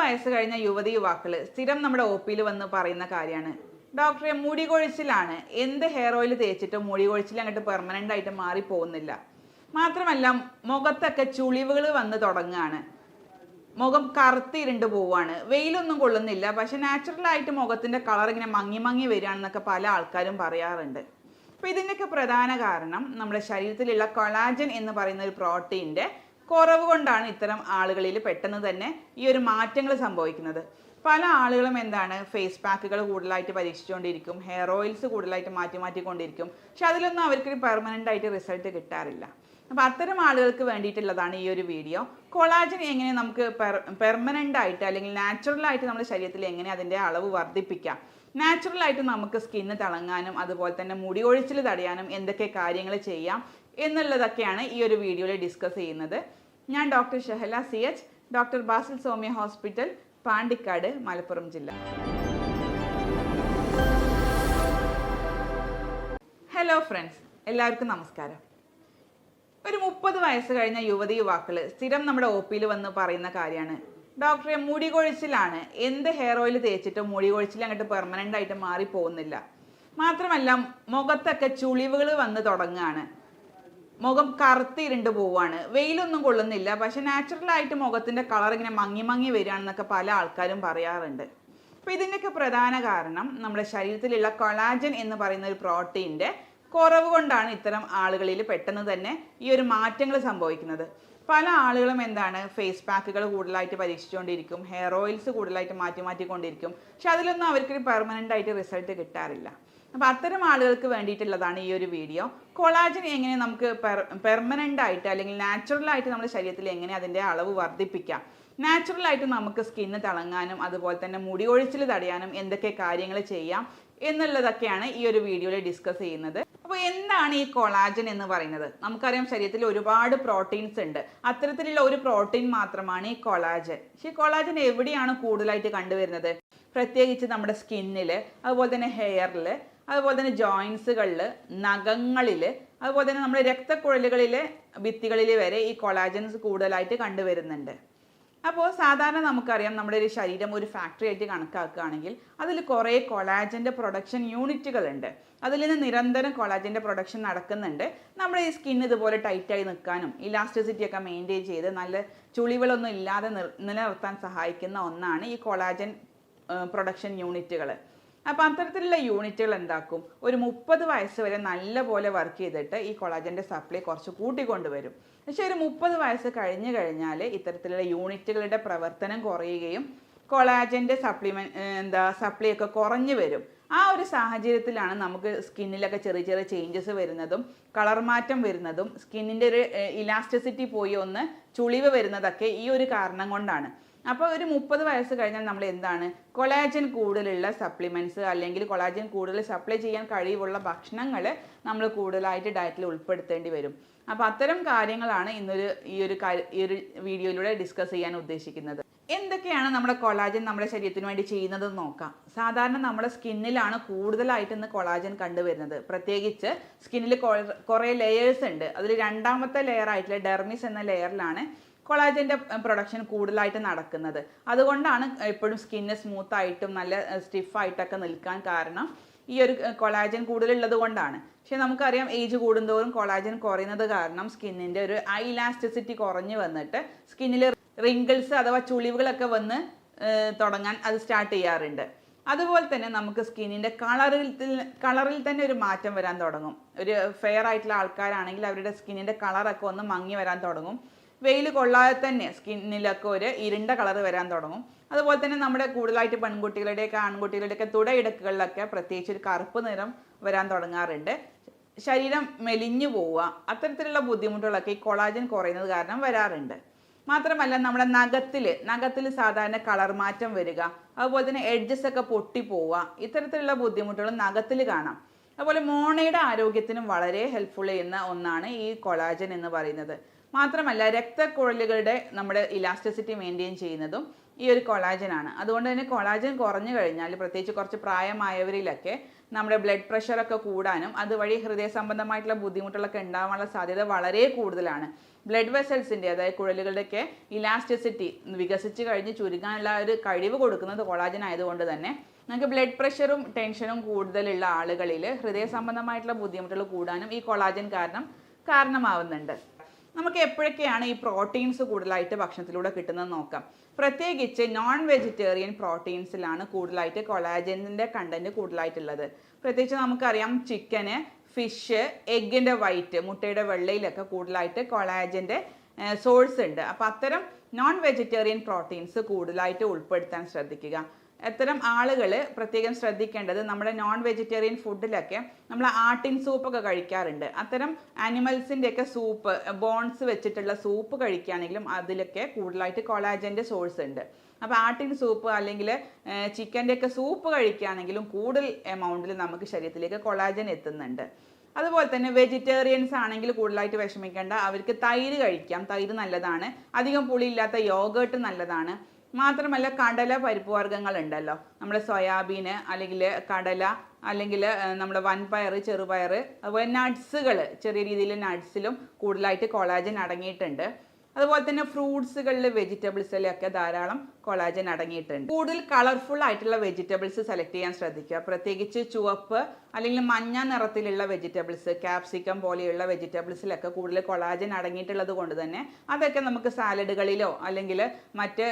വയസ്സ് കഴിഞ്ഞ യുവതി യുവാക്കൾ സ്ഥിരം നമ്മുടെ ഒപിയിൽ വന്ന് പറയുന്ന കാര്യമാണ്, ഡോക്ടറെ മുടി കൊഴിച്ചിലാണ്, എന്ത് ഹെയർ ഓയിൽ തേച്ചിട്ടും മുടി കൊഴിച്ചിൽ അങ്ങോട്ട് പെർമനൻ്റ് ആയിട്ട് മാറിപ്പോകുന്നില്ല. മാത്രമല്ല മുഖത്തൊക്കെ ചുളിവുകൾ വന്ന് തുടങ്ങുകയാണ്, മുഖം കറുത്തിരുണ്ട് പോവാണ്, വെയിലൊന്നും കൊള്ളുന്നില്ല, പക്ഷെ നാച്ചുറലായിട്ട് മുഖത്തിൻ്റെ കളർ ഇങ്ങനെ മങ്ങി മങ്ങി വരികയാണെന്നൊക്കെ പല ആൾക്കാരും പറയാറുണ്ട്. അപ്പോൾ ഇതിൻ്റെയൊക്കെ പ്രധാന കാരണം നമ്മുടെ ശരീരത്തിലുള്ള കൊളാജൻ എന്ന് പറയുന്ന ഒരു പ്രോട്ടീൻ്റെ കുറവ് കൊണ്ടാണ് ഇത്തരം ആളുകളിൽ പെട്ടെന്ന് തന്നെ ഈ ഒരു മാറ്റങ്ങൾ സംഭവിക്കുന്നത്. പല ആളുകളും ഫേസ് പാക്കുകൾ കൂടുതലായിട്ട് പരീക്ഷിച്ചുകൊണ്ടിരിക്കും, ഹെയർ ഓയിൽസ് കൂടുതലായിട്ട് മാറ്റിക്കൊണ്ടിരിക്കും, പക്ഷെ അതിലൊന്നും അവർക്കൊരു പെർമനൻ്റ് ആയിട്ട് റിസൾട്ട് കിട്ടാറില്ല. അപ്പോൾ അത്തരം ആളുകൾക്ക് വേണ്ടിയിട്ടുള്ളതാണ് ഈ ഒരു വീഡിയോ. കൊളാജൻ എങ്ങനെ നമുക്ക് പെർമനൻ്റ് ആയിട്ട് അല്ലെങ്കിൽ നാച്ചുറലായിട്ട് നമ്മുടെ ശരീരത്തിൽ എങ്ങനെ അതിൻ്റെ അളവ് വർദ്ധിപ്പിക്കാം, നാച്ചുറലായിട്ട് നമുക്ക് സ്കിന്ന് തിളങ്ങാനും അതുപോലെ തന്നെ മുടി ഒഴിച്ചിൽ തടയാനും എന്തൊക്കെ കാര്യങ്ങൾ ചെയ്യാം എന്നുള്ളതൊക്കെയാണ് ഈ ഒരു വീഡിയോയിൽ ഡിസ്കസ് ചെയ്യുന്നത്. ഞാൻ doctor Shahala CH, doctor Basil Soumya hospital, Pandikkad, Malappuram ജില്ല. ഹലോ ഫ്രണ്ട്സ്, എല്ലാവർക്കും നമസ്കാരം. ഒരു 30 വയസ്സ് കഴിഞ്ഞ യുവതി യുവാക്കൾ സ്ഥിരം നമ്മുടെ ഒപിയിൽ വന്ന് പറയുന്ന കാര്യമാണ്, ഡോക്ടറെ മുടി കൊഴിച്ചിലാണ്, എന്ത് ഹെയർ ഓയിൽ തേച്ചിട്ടും മുടി കൊഴിച്ചിൽ അങ്ങോട്ട് പെർമനൻ്റ് ആയിട്ട് മാറിപ്പോകുന്നില്ല. മാത്രമല്ല മുഖത്തൊക്കെ ചുളിവുകൾ വന്ന് തുടങ്ങുകയാണ്, മുഖം കറുത്തിരുണ്ട് പോവാണ്, വെയിലൊന്നും കൊള്ളുന്നില്ല, പക്ഷെ നാച്ചുറലായിട്ട് മുഖത്തിൻ്റെ കളർ ഇങ്ങനെ മങ്ങി മങ്ങി വരികയാണെന്നൊക്കെ പല ആൾക്കാരും പറയാറുണ്ട്. അപ്പോൾ ഇതിൻ്റെയൊക്കെ പ്രധാന കാരണം നമ്മുടെ ശരീരത്തിലുള്ള കൊളാജൻ എന്ന് പറയുന്ന ഒരു പ്രോട്ടീൻ്റെ കുറവ് കൊണ്ടാണ് ഇത്തരം ആളുകളിൽ പെട്ടെന്ന് തന്നെ ഈ ഒരു മാറ്റങ്ങൾ സംഭവിക്കുന്നത്. പല ആളുകളും ഫേസ് പാക്കുകൾ കൂടുതലായിട്ട് പരീക്ഷിച്ചുകൊണ്ടിരിക്കും, ഹെയർ ഓയിൽസ് കൂടുതലായിട്ട് മാറ്റിക്കൊണ്ടിരിക്കും, പക്ഷെ അതിലൊന്നും അവർക്കൊരു പെർമനൻ്റ് ആയിട്ട് റിസൾട്ട് കിട്ടാറില്ല. അപ്പോൾ അത്തരം ആളുകൾക്ക് വേണ്ടിയിട്ടുള്ളതാണ് ഈ ഒരു വീഡിയോ. കൊളാജൻ എങ്ങനെ നമുക്ക് പെർമനൻ്റ് ആയിട്ട് അല്ലെങ്കിൽ നാച്ചുറലായിട്ട് നമ്മുടെ ശരീരത്തിൽ എങ്ങനെ അതിൻ്റെ അളവ് വർദ്ധിപ്പിക്കാം, നാച്ചുറലായിട്ട് നമുക്ക് സ്കിന്ന് തിളങ്ങാനും അതുപോലെ തന്നെ മുടി ഒഴിച്ചിൽ തടയാനും എന്തൊക്കെ കാര്യങ്ങൾ ചെയ്യാം എന്നുള്ളതൊക്കെയാണ് ഈ ഒരു വീഡിയോയിൽ ഡിസ്കസ് ചെയ്യുന്നത്. അപ്പോൾ എന്താണ് ഈ കൊളാജൻ എന്ന് പറയുന്നത്? നമുക്കറിയാം ശരീരത്തിൽ ഒരുപാട് പ്രോട്ടീൻസ് ഉണ്ട്, അത്തരത്തിലുള്ള ഒരു പ്രോട്ടീൻ മാത്രമാണ് ഈ കൊളാജൻ. പക്ഷേ കൊളാജൻ എവിടെയാണ് കൂടുതലായിട്ട് കണ്ടുവരുന്നത്? പ്രത്യേകിച്ച് നമ്മുടെ സ്കിന്നിൽ, അതുപോലെ തന്നെ ഹെയറിൽ, അതുപോലെ തന്നെ ജോയിൻസുകളിൽ, നഖങ്ങളിൽ, അതുപോലെ തന്നെ നമ്മുടെ രക്തക്കുഴലുകളിലെ ഭിത്തികളിൽ വരെ ഈ കൊളാജൻസ് കൂടുതലായിട്ട് കണ്ടുവരുന്നുണ്ട്. അപ്പോൾ സാധാരണ നമുക്കറിയാം നമ്മുടെ ഒരു ശരീരം ഒരു ഫാക്ടറി ആയിട്ട് കണക്കാക്കുകയാണെങ്കിൽ അതിൽ കുറേ കൊളാജൻ്റെ പ്രൊഡക്ഷൻ യൂണിറ്റുകളുണ്ട്. അതിൽ നിന്ന് നിരന്തരം കൊളാജൻ്റെ പ്രൊഡക്ഷൻ നടക്കുന്നുണ്ട്. നമ്മുടെ ഈ സ്കിൻ ഇതുപോലെ ടൈറ്റായി നിൽക്കാനും ഇലാസ്റ്റിസിറ്റി ഒക്കെ മെയിൻറ്റെയിൻ ചെയ്ത് നല്ല ചുളിവുകളൊന്നും ഇല്ലാതെ നിലനിർത്താൻ സഹായിക്കുന്ന ഒന്നാണ് ഈ കൊളാജൻ പ്രൊഡക്ഷൻ യൂണിറ്റുകൾ. അപ്പോൾ അത്തരത്തിലുള്ള യൂണിറ്റുകൾ എന്താക്കും, ഒരു 30 വയസ്സ് വരെ നല്ല പോലെ വർക്ക് ചെയ്തിട്ട് ഈ കൊളാജൻ്റെ സപ്ലൈ കുറച്ച് കൂട്ടിക്കൊണ്ടുവരും. പക്ഷേ ഒരു 30 വയസ്സ് കഴിഞ്ഞാൽ ഇത്തരത്തിലുള്ള യൂണിറ്റുകളുടെ പ്രവർത്തനം കുറയുകയും കൊളാജൻ്റെ സപ്ലൈ ഒക്കെ കുറഞ്ഞു വരും. ആ ഒരു സാഹചര്യത്തിലാണ് നമുക്ക് സ്കിന്നിലൊക്കെ ചെറിയ ചെറിയ ചേഞ്ചസ് വരുന്നതും കളർ മാറ്റം വരുന്നതും സ്കിന്നിൻ്റെ ഒരു ഇലാസ്റ്റിസിറ്റി പോയി ഒന്ന് ചുളിവ് വരുന്നതൊക്കെ ഈ ഒരു കാരണം കൊണ്ടാണ്. അപ്പോൾ ഒരു 30 വയസ്സ് കഴിഞ്ഞാൽ നമ്മൾ കൊളാജൻ കൂടുതലുള്ള സപ്ലിമെൻറ്റ്സ് അല്ലെങ്കിൽ കൊളാജൻ കൂടുതൽ സപ്ലൈ ചെയ്യാൻ കഴിവുള്ള ഭക്ഷണങ്ങൾ നമ്മൾ കൂടുതലായിട്ട് ഡയറ്റിൽ ഉൾപ്പെടുത്തേണ്ടി വരും. അപ്പോൾ അത്തരം കാര്യങ്ങളാണ് ഈ ഒരു വീഡിയോയിലൂടെ ഡിസ്കസ് ചെയ്യാൻ ഉദ്ദേശിക്കുന്നത്. എന്തൊക്കെയാണ് നമ്മുടെ കൊളാജൻ നമ്മുടെ ശരീരത്തിന് വേണ്ടി ചെയ്യുന്നതെന്ന് നോക്കാം. സാധാരണ നമ്മുടെ സ്കിന്നിലാണ് കൂടുതലായിട്ട് ഇന്ന് കൊളാജൻ കണ്ടുവരുന്നത്. പ്രത്യേകിച്ച് സ്കിന്നിൽ കുറേ ലെയേഴ്സ് ഉണ്ട്. അതിൽ രണ്ടാമത്തെ ലെയർ ആയിട്ടുള്ള ഡെർമിസ് എന്ന ലെയറിലാണ് കൊളാജൻ്റെ പ്രൊഡക്ഷൻ കൂടുതലായിട്ട് നടക്കുന്നത്. അതുകൊണ്ടാണ് എപ്പോഴും സ്കിന്ന് സ്മൂത്തായിട്ടും നല്ല സ്റ്റിഫായിട്ടൊക്കെ നിൽക്കാൻ കാരണം ഈ ഒരു കൊളാജൻ കൂടുതലുള്ളത് കൊണ്ടാണ്. പക്ഷേ നമുക്കറിയാം ഏജ് കൂടുന്തോറും കൊളാജൻ കുറയുന്നത് കാരണം സ്കിന്നിൻ്റെ ഒരു ഇലാസ്റ്റിസിറ്റി കുറഞ്ഞു വന്നിട്ട് സ്കിന്നിൽ റിങ്കിൾസ് അഥവാ ചുളിവുകളൊക്കെ വന്ന് തുടങ്ങാൻ അത് സ്റ്റാർട്ട് ചെയ്യാറുണ്ട്. അതുപോലെ തന്നെ നമുക്ക് സ്കിന്നിൻ്റെ കളറിൽ തന്നെ ഒരു മാറ്റം വരാൻ തുടങ്ങും. ഒരു ഫെയർ ആയിട്ടുള്ള ആൾക്കാരാണെങ്കിൽ അവരുടെ സ്കിന്നിൻ്റെ കളറൊക്കെ ഒന്ന് മങ്ങി വരാൻ തുടങ്ങും. വെയിൽ കൊള്ളാതെ തന്നെ സ്കിന്നിലൊക്കെ ഒരു ഇരുണ്ട കളർ വരാൻ തുടങ്ങും. അതുപോലെ തന്നെ നമ്മുടെ കൂടുതലായിട്ട് പെൺകുട്ടികളുടെയൊക്കെ ആൺകുട്ടികളുടെയൊക്കെ തുടയിടക്കുകളിലൊക്കെ പ്രത്യേകിച്ച് ഒരു കറുപ്പ് നിറം വരാൻ തുടങ്ങാറുണ്ട്. ശരീരം മെലിഞ്ഞു പോവുക, അത്തരത്തിലുള്ള ബുദ്ധിമുട്ടുകളൊക്കെ ഈ കൊളാജൻ കുറയുന്നത് കാരണം വരാറുണ്ട്. മാത്രമല്ല നമ്മുടെ നഖത്തിൽ സാധാരണ കളർ മാറ്റം വരിക, അതുപോലെ തന്നെ എഡ്ജസ് ഒക്കെ പൊട്ടിപ്പോവുക, ഇത്തരത്തിലുള്ള ബുദ്ധിമുട്ടുകൾ നഖത്തിൽ കാണാം. അതുപോലെ മോണയുടെ ആരോഗ്യത്തിനും വളരെ ഹെൽപ്ഫുൾ ചെയ്യുന്ന ഒന്നാണ് ഈ കൊളാജൻ എന്ന് പറയുന്നത്. മാത്രമല്ല രക്തക്കുഴലുകളുടെ നമ്മുടെ ഇലാസ്റ്റിസിറ്റി മെയിൻറ്റെയിൻ ചെയ്യുന്നതും ഈ ഒരു കൊളാജനാണ്. അതുകൊണ്ട് തന്നെ കൊളാജൻ കുറഞ്ഞു കഴിഞ്ഞാൽ പ്രത്യേകിച്ച് കുറച്ച് പ്രായമായവരിലൊക്കെ നമ്മുടെ ബ്ലഡ് പ്രഷറൊക്കെ കൂടാനും അതുവഴി ഹൃദയ സംബന്ധമായിട്ടുള്ള ബുദ്ധിമുട്ടുകളൊക്കെ ഉണ്ടാവാനുള്ള സാധ്യത വളരെ കൂടുതലാണ്. ബ്ലഡ് വെസൽസിൻ്റെ, അതായത് കുഴലുകളുടെയൊക്കെ ഇലാസ്റ്റിസിറ്റി വികസിച്ച് കഴിഞ്ഞ് ചുരുങ്ങാനുള്ള ഒരു കഴിവ് കൊടുക്കുന്നത് കൊളാജൻ ആയതുകൊണ്ട് തന്നെ നമുക്ക് ബ്ലഡ് പ്രഷറും ടെൻഷനും കൂടുതലുള്ള ആളുകളിൽ ഹൃദയ സംബന്ധമായിട്ടുള്ള ബുദ്ധിമുട്ടുകൾ കൂടാനും ഈ കൊളാജൻ കാരണമാവുന്നുണ്ട്. നമുക്ക് എപ്പോഴൊക്കെയാണ് ഈ പ്രോട്ടീൻസ് കൂടുതലായിട്ട് ഭക്ഷണത്തിലൂടെ കിട്ടുന്നത് നോക്കാം. പ്രത്യേകിച്ച് നോൺ വെജിറ്റേറിയൻ പ്രോട്ടീൻസിലാണ് കൂടുതലായിട്ട് കൊളാജനിൻ്റെ കണ്ടന്റ് കൂടുതലായിട്ടുള്ളത്. പ്രത്യേകിച്ച് നമുക്കറിയാം ചിക്കന്, ഫിഷ്, എഗ്ഗിൻ്റെ വൈറ്റ്, മുട്ടയുടെ വെള്ളയിലൊക്കെ കൂടുതലായിട്ട് കൊളാജൻ്റെ സോഴ്സ് ഉണ്ട്. അപ്പോൾ അത്തരം നോൺ വെജിറ്റേറിയൻ പ്രോട്ടീൻസ് കൂടുതലായിട്ട് ഉൾപ്പെടുത്താൻ ശ്രദ്ധിക്കുക. അത്തരം ആളുകൾ പ്രത്യേകം ശ്രദ്ധിക്കേണ്ടത്, നമ്മുടെ നോൺ വെജിറ്റേറിയൻ ഫുഡിലൊക്കെ നമ്മൾ ആട്ടിൻ സൂപ്പൊക്കെ കഴിക്കാറുണ്ട്. അത്തരം ആനിമൽസിൻ്റെയൊക്കെ സൂപ്പ്, ബോൺസ് വെച്ചിട്ടുള്ള സൂപ്പ് കഴിക്കുകയാണെങ്കിലും അതിലൊക്കെ കൂടുതലായിട്ട് കൊളാജൻ്റെ സോഴ്സ് ഉണ്ട്. അപ്പോൾ ആട്ടിൻ സൂപ്പ് അല്ലെങ്കിൽ ചിക്കൻ്റെയൊക്കെ സൂപ്പ് കഴിക്കുകയാണെങ്കിലും കൂടുതൽ എമൗണ്ടിൽ നമുക്ക് ശരീരത്തിലേക്ക് കൊളാജൻ എത്തുന്നുണ്ട്. അതുപോലെ തന്നെ വെജിറ്റേറിയൻസ് ആണെങ്കിൽ കൂടുതലായിട്ട് വിഷമിക്കേണ്ട, അവർക്ക് തൈര് കഴിക്കാം. തൈര് നല്ലതാണ്. അധികം പുളിയില്ലാത്ത യോഗേർട്ട് നല്ലതാണ്. മാത്രമല്ല കടല പരിപ്പ് വർഗ്ഗങ്ങൾ ഉണ്ടല്ലോ, നമ്മുടെ സോയാബീന് അല്ലെങ്കിൽ കടല അല്ലെങ്കിൽ നമ്മുടെ വൻപയർ, ചെറുപയർ, അതുപോലെ നട്ട്സുകൾ, ചെറിയ രീതിയിൽ നട്ട്സിലും കൂടുതലായിട്ട് കൊളാജൻ അടങ്ങിയിട്ടുണ്ട്. അതുപോലെ തന്നെ ഫ്രൂട്ട്സുകളിൽ, വെജിറ്റബിൾസിലൊക്കെ ധാരാളം കൊളാജൻ അടങ്ങിയിട്ടുണ്ട്. കൂടുതൽ കളർഫുൾ ആയിട്ടുള്ള വെജിറ്റബിൾസ് സെലക്ട് ചെയ്യാൻ ശ്രദ്ധിക്കുക. പ്രത്യേകിച്ച് ചുവപ്പ് അല്ലെങ്കിൽ മഞ്ഞ നിറത്തിലുള്ള വെജിറ്റബിൾസ്, ക്യാപ്സിക്കം പോലെയുള്ള വെജിറ്റബിൾസിലൊക്കെ കൂടുതൽ കൊളാജൻ അടങ്ങിയിട്ടുള്ളത് കൊണ്ട് തന്നെ അതൊക്കെ നമുക്ക് സാലഡുകളിലോ അല്ലെങ്കിൽ മറ്റ്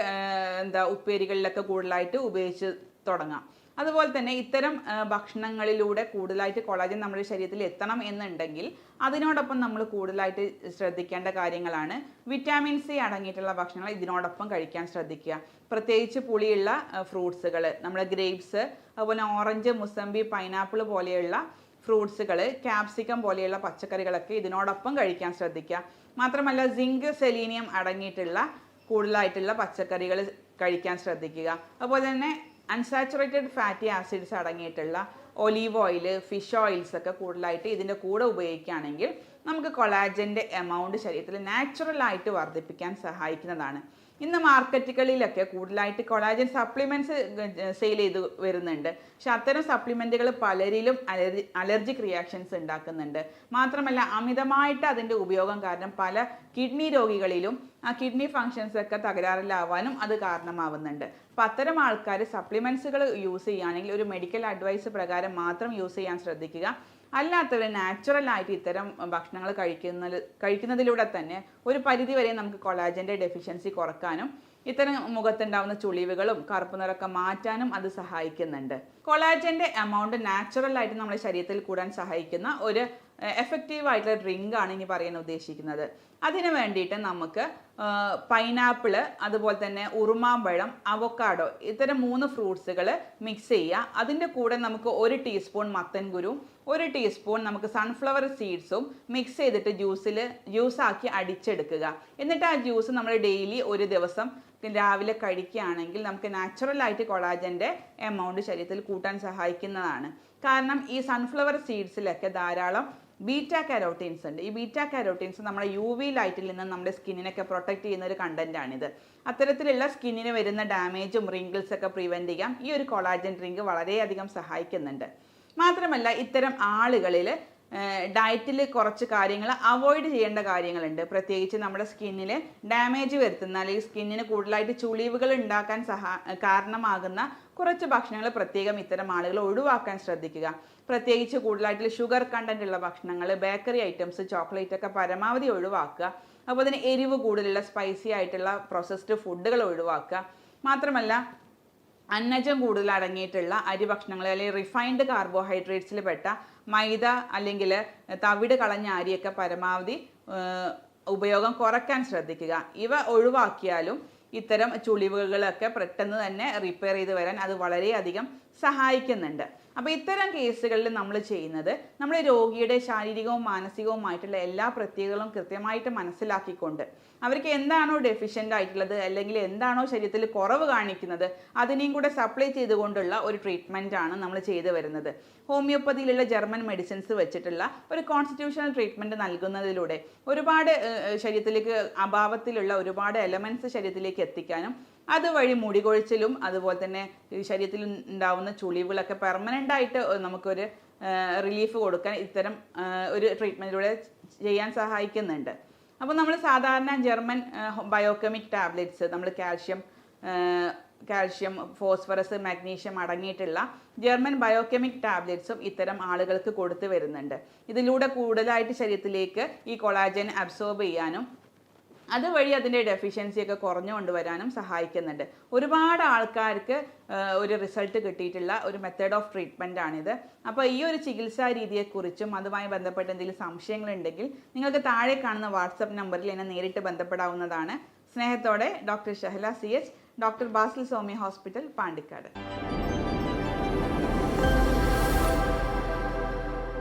ഉപ്പേരികളിലൊക്കെ കൂടുതലായിട്ട് ഉപയോഗിച്ച് തുടങ്ങാം. അതുപോലെ തന്നെ ഇത്തരം ഭക്ഷണങ്ങളിലൂടെ കൂടുതലായിട്ട് കൊളാജൻ നമ്മുടെ ശരീരത്തിൽ എത്തണം എന്നുണ്ടെങ്കിൽ അതിനോടൊപ്പം നമ്മൾ കൂടുതലായിട്ട് ശ്രദ്ധിക്കേണ്ട കാര്യങ്ങളാണ് വിറ്റാമിൻ സി അടങ്ങിയിട്ടുള്ള ഭക്ഷണങ്ങൾ ഇതിനോടൊപ്പം കഴിക്കാൻ ശ്രദ്ധിക്കുക. പ്രത്യേകിച്ച് പുളിയുള്ള ഫ്രൂട്ട്സുകൾ, നമ്മുടെ ഗ്രേപ്സ്, അതുപോലെ ഓറഞ്ച്, മുസമ്പി, പൈനാപ്പിൾ പോലെയുള്ള ഫ്രൂട്ട്സുകൾ, ക്യാപ്സിക്കം പോലെയുള്ള പച്ചക്കറികളൊക്കെ ഇതിനോടൊപ്പം കഴിക്കാൻ ശ്രദ്ധിക്കുക. മാത്രമല്ല സിങ്ക്, സെലീനിയം അടങ്ങിയിട്ടുള്ള കൂടുതലായിട്ടുള്ള പച്ചക്കറികൾ കഴിക്കാൻ ശ്രദ്ധിക്കുക. അതുപോലെ തന്നെ അൺസാച്ചുറേറ്റഡ് ഫാറ്റി ആസിഡ്സ് അടങ്ങിയിട്ടുള്ള ഒലീവ് ഓയിൽ, ഫിഷ് ഓയിൽസ് ഒക്കെ കൂടുതലായിട്ട് ഇതിൻ്റെ കൂടെ ഉപയോഗിക്കുകയാണെങ്കിൽ നമുക്ക് കൊളാജൻ്റെ എമൗണ്ട് ശരീരത്തിൽ നാച്ചുറലായിട്ട് വർദ്ധിപ്പിക്കാൻ സഹായിക്കുന്നതാണ്. ഇന്ന് മാർക്കറ്റുകളിലൊക്കെ കൂടുതലായിട്ട് കൊളാജൻ സപ്ലിമെൻറ്റ്സ് സെയിൽ ചെയ്ത് വരുന്നുണ്ട്. പക്ഷെ അത്തരം സപ്ലിമെൻറ്റുകൾ പലരിലും അലർജിക് റിയാക്ഷൻസ് ഉണ്ടാക്കുന്നുണ്ട്. മാത്രമല്ല അമിതമായിട്ട് അതിൻ്റെ ഉപയോഗം കാരണം പല കിഡ്നി രോഗികളിലും ആ കിഡ്നി ഫങ്ഷൻസ് ഒക്കെ തകരാറിലാവാനും അത് കാരണമാവുന്നുണ്ട്. അപ്പോൾ അത്തരം ആൾക്കാർ സപ്ലിമെൻറ്റ്സുകൾ യൂസ് ചെയ്യുകയാണെങ്കിൽ ഒരു മെഡിക്കൽ അഡ്വൈസ് പ്രകാരം മാത്രം യൂസ് ചെയ്യാൻ ശ്രദ്ധിക്കുക. അല്ലാത്തവർ നാച്ചുറലായിട്ട് ഇത്തരം ഭക്ഷണങ്ങൾ കഴിക്കുന്നതിലൂടെ തന്നെ ഒരു പരിധിവരെ നമുക്ക് കൊളാജൻ്റെ ഡെഫിഷ്യൻസി കുറക്കാനും ഇത്തരം മുഖത്തുണ്ടാവുന്ന ചുളിവുകളും കറുപ്പ് നിറമൊക്കെ മാറ്റാനും അത് സഹായിക്കുന്നുണ്ട്. കൊളാജൻ്റെ എമൗണ്ട് നാച്ചുറലായിട്ട് നമ്മുടെ ശരീരത്തിൽ കൂടാൻ സഹായിക്കുന്ന ഒരു എഫക്റ്റീവ് ആയിട്ടുള്ള ഡ്രിങ്ക് ആണ് ഇനി പറയാൻ ഉദ്ദേശിക്കുന്നത്. അതിന് വേണ്ടിയിട്ട് നമുക്ക് പൈനാപ്പിള്, അതുപോലെ തന്നെ ഉറുമാമ്പഴം, അവക്കാഡോ, ഇത്തരം 3 ഫ്രൂട്ട്സുകൾ മിക്സ് ചെയ്യുക. അതിൻ്റെ കൂടെ നമുക്ക് 1 ടീസ്പൂൺ മത്തൻ കുരു, 1 ടീസ്പൂൺ നമുക്ക് സൺഫ്ലവർ സീഡ്സും മിക്സ് ചെയ്തിട്ട് ജ്യൂസാക്കി അടിച്ചെടുക്കുക. എന്നിട്ട് ആ ജ്യൂസ് നമ്മൾ ഡെയിലി ഒരു ദിവസം രാവിലെ കഴിക്കുകയാണെങ്കിൽ നമുക്ക് നാച്ചുറലായിട്ട് കൊളാജൻ്റെ എമൗണ്ട് ശരീരത്തിൽ കൂട്ടാൻ സഹായിക്കുന്നതാണ്. കാരണം ഈ സൺഫ്ലവർ സീഡ്സിലൊക്കെ ധാരാളം ബീറ്റാ കാരോട്ടീൻസ് ഉണ്ട്. ഈ ബീറ്റാ കാരോട്ടീൻസ് നമ്മുടെ UV ലൈറ്റിൽ നിന്ന് നമ്മുടെ സ്കിന്നിനൊക്കെ പ്രൊട്ടക്റ്റ് ചെയ്യുന്ന ഒരു കണ്ടൻറ്റാണിത്. അത്തരത്തിലുള്ള സ്കിന്നിന് വരുന്ന ഡാമേജും റിങ്കിൾസൊക്കെ പ്രിവെൻറ്റ് ചെയ്യാൻ ഈ ഒരു കൊളാജൻ ഡ്രിങ്ക് വളരെയധികം സഹായിക്കുന്നുണ്ട്. മാത്രമല്ല ഇത്തരം ആളുകളിൽ ഡയറ്റിൽ കുറച്ച് കാര്യങ്ങൾ അവോയ്ഡ് ചെയ്യേണ്ട കാര്യങ്ങളുണ്ട്. പ്രത്യേകിച്ച് നമ്മുടെ സ്കിന്നിൽ ഡാമേജ് വരുത്തുന്ന അല്ലെങ്കിൽ സ്കിന്നിന് കൂടുതലായിട്ട് ചുളിവുകൾ ഉണ്ടാക്കാൻ കാരണമാകുന്ന കുറച്ച് ഭക്ഷണങ്ങൾ പ്രത്യേകം ഇത്തരം ആളുകൾ ഒഴിവാക്കാൻ ശ്രദ്ധിക്കുക. പ്രത്യേകിച്ച് കൂടുതലായിട്ട് ഷുഗർ കണ്ടന്റ് ഉള്ള ഭക്ഷണങ്ങൾ, ബേക്കറി ഐറ്റംസ്, ചോക്ലേറ്റ് ഒക്കെ പരമാവധി ഒഴിവാക്കുക. അതുപോലെ തന്നെ എരിവ് കൂടുതലുള്ള സ്പൈസി ആയിട്ടുള്ള പ്രോസസ്ഡ് ഫുഡുകൾ ഒഴിവാക്കുക. മാത്രമല്ല അന്നജം കൂടുതൽ അടങ്ങിയിട്ടുള്ള അരി ഭക്ഷണങ്ങൾ അല്ലെങ്കിൽ റിഫൈൻഡ് കാർബോഹൈഡ്രേറ്റ്സിൽ പെട്ട മൈദ അല്ലെങ്കിൽ തവിട് കളഞ്ഞ അരിയൊക്കെ പരമാവധി ഉപയോഗം കുറയ്ക്കാൻ ശ്രദ്ധിക്കുക. ഇവ ഒഴിവാക്കിയാലും ഇത്തരം ചുളിവുകളൊക്കെ പെട്ടെന്ന് തന്നെ റിപ്പയർ ചെയ്ത് വരാൻ അത് വളരെയധികം സഹായിക്കുന്നുണ്ട്. അപ്പോൾ ഇത്തരം കേസുകളിൽ നമ്മൾ ചെയ്യുന്നത് നമ്മുടെ രോഗിയുടെ ശാരീരികവും മാനസികവുമായിട്ടുള്ള എല്ലാ പ്രത്യേകതകളും കൃത്യമായിട്ട് മനസ്സിലാക്കിക്കൊണ്ട് അവർക്ക് എന്താണോ ഡെഫിഷ്യൻ്റ് ആയിട്ടുള്ളത് അല്ലെങ്കിൽ എന്താണോ ശരീരത്തിൽ കുറവ് കാണിക്കുന്നത് അതിനെയും കൂടെ സപ്ലൈ ചെയ്തുകൊണ്ടുള്ള ഒരു ട്രീറ്റ്മെൻ്റ് ആണ് നമ്മൾ ചെയ്തു വരുന്നത്. ഹോമിയോപ്പതിയിലുള്ള ജർമ്മൻ മെഡിസിൻസ് വെച്ചിട്ടുള്ള ഒരു കോൺസ്റ്റിറ്റ്യൂഷണൽ ട്രീറ്റ്മെൻറ്റ് നൽകുന്നതിലൂടെ ഒരുപാട് ശരീരത്തിലേക്ക് അഭാവത്തിലുള്ള ഒരുപാട് എലമെൻറ്റ്സ് ശരീരത്തിലേക്ക് എത്തിക്കാനും അതുവഴി മുടി കൊഴിച്ചിലും അതുപോലെ തന്നെ ശരീരത്തിൽ ഉണ്ടാവുന്ന ചുളിവുകളൊക്കെ പെർമനൻ്റ് ആയിട്ട് നമുക്കൊരു റിലീഫ് കൊടുക്കാൻ ഇത്തരം ഒരു ട്രീറ്റ്മെൻറ്റിലൂടെ ചെയ്യാൻ സഹായിക്കുന്നുണ്ട്. അപ്പോൾ നമ്മൾ സാധാരണ ജർമ്മൻ ബയോകെമിക് ടാബ്ലറ്റ്സ്, നമ്മൾ കാൽഷ്യം, ഫോസ്ഫറസ്, മാഗ്നീഷ്യം അടങ്ങിയിട്ടുള്ള ജർമ്മൻ ബയോകെമിക് ടാബ്ലറ്റ്സും ഇത്തരം ആളുകൾക്ക് കൊടുത്തു വരുന്നുണ്ട്. ഇതിലൂടെ കൂടുതലായിട്ട് ശരീരത്തിലേക്ക് ഈ കൊളാജൻ അബ്സോർബ് ചെയ്യാനും അതുവഴി അതിൻ്റെ ഡെഫിഷ്യൻസിയൊക്കെ കുറഞ്ഞു കൊണ്ടുവരാനും സഹായിക്കുന്നുണ്ട്. ഒരുപാട് ആൾക്കാർക്ക് ഒരു റിസൾട്ട് കിട്ടിയിട്ടുള്ള ഒരു മെത്തേഡ് ഓഫ് ട്രീറ്റ്മെൻ്റ് ആണിത്. അപ്പോൾ ഈ ഒരു ചികിത്സാ രീതിയെക്കുറിച്ചും അതുമായി ബന്ധപ്പെട്ട് എന്തെങ്കിലും സംശയങ്ങളുണ്ടെങ്കിൽ നിങ്ങൾക്ക് താഴെ കാണുന്ന വാട്സപ്പ് നമ്പറിൽ എന്നെ നേരിട്ട് ബന്ധപ്പെടാവുന്നതാണ്. സ്നേഹത്തോടെ doctor Shahala CH, doctor Basil Soumya hospital, Pandikkad.